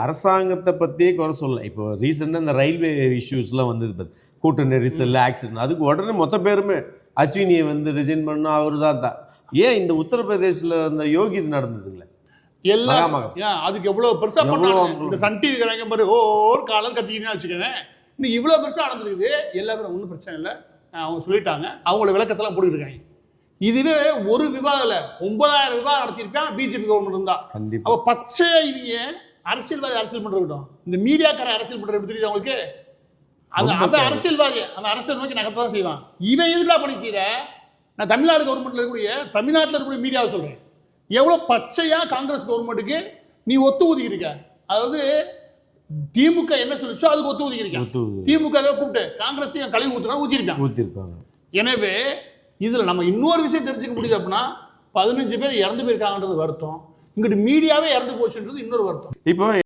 அரசாங்கத்தை பற்றியே குறை சொல்லலை. இப்போ ரீசெண்டாக இந்த ரயில்வே இஷ்யூஸ்லாம் வந்தது, கூட்ட நெரிசல், ஆக்சிடென்ட், அதுக்கு உடனே மொத்த பேருமே அஸ்வினியை ரிசைன் பண்ணால் அவர் தான். ஏன் இந்த உத்தரப்பிரதேசில் அந்த யோகி இது நடந்ததுங்களே எல்லாம் அதுக்கு எவ்வளோ பெருசாக பண்ணுவாங்க. இந்த சன் டிவி பாரு ஒரு காலம் கத்திக்கினே வச்சுக்கோங்க. இன்னைக்கு இவ்வளோ பெருசாக நடந்துருக்குது. எல்லாமே ஒன்றும் பிரச்சனை இல்லை, அவங்க சொல்லிட்டாங்க, அவங்களோட விளக்கத்தெல்லாம் போட்டுருக்காங்க. இதுவே ஒரு விவாதம் இல்லை, 9000 விவாதம் நடத்தியிருப்பேன் பிஜேபி கவர்மெண்ட் இருந்தா. அப்போ பச்சை இவங்க அரசியல்வாதி அரசியல் பண்றோம், இந்த மீடியாக்கார அரசியல் பண்றது எப்படி தெரியுது அவங்களுக்கு? அந்த அரசியல்வாதி அந்த அரசியல் நோக்கி நகர்த்தான் செய்வான். இவன் எதுலாம் பண்ணிக்கிற? நான் தமிழ்நாடு கவர்மெண்ட்ல இருக்கக்கூடிய தமிழ்நாட்டில் இருக்கக்கூடிய மீடியாவை சொல்றேன். எவ்வளோ பச்சையா காங்கிரஸ் கவர்மெண்ட்டுக்கு நீ ஒத்து ஊதிக்கிருக்க. அதாவது திமுக என்ன சொல்லிச்சோ அதுக்கு ஒத்து ஊதிக்கிருக்க. திமுக கூப்பிட்டு காங்கிரஸ் கழிவு ஊத்திருக்காங்க. எனவே இதுல நம்ம இன்னொரு விஷயம் தெரிஞ்சுக்க முடியுது அப்படின்னா, 15 பேர் இறந்து போயிருக்காங்கன்றது வருத்தம், இங்கிட்டு மீடியாவே இறந்து போச்சுன்றது இன்னொரு வருத்தம். இப்போ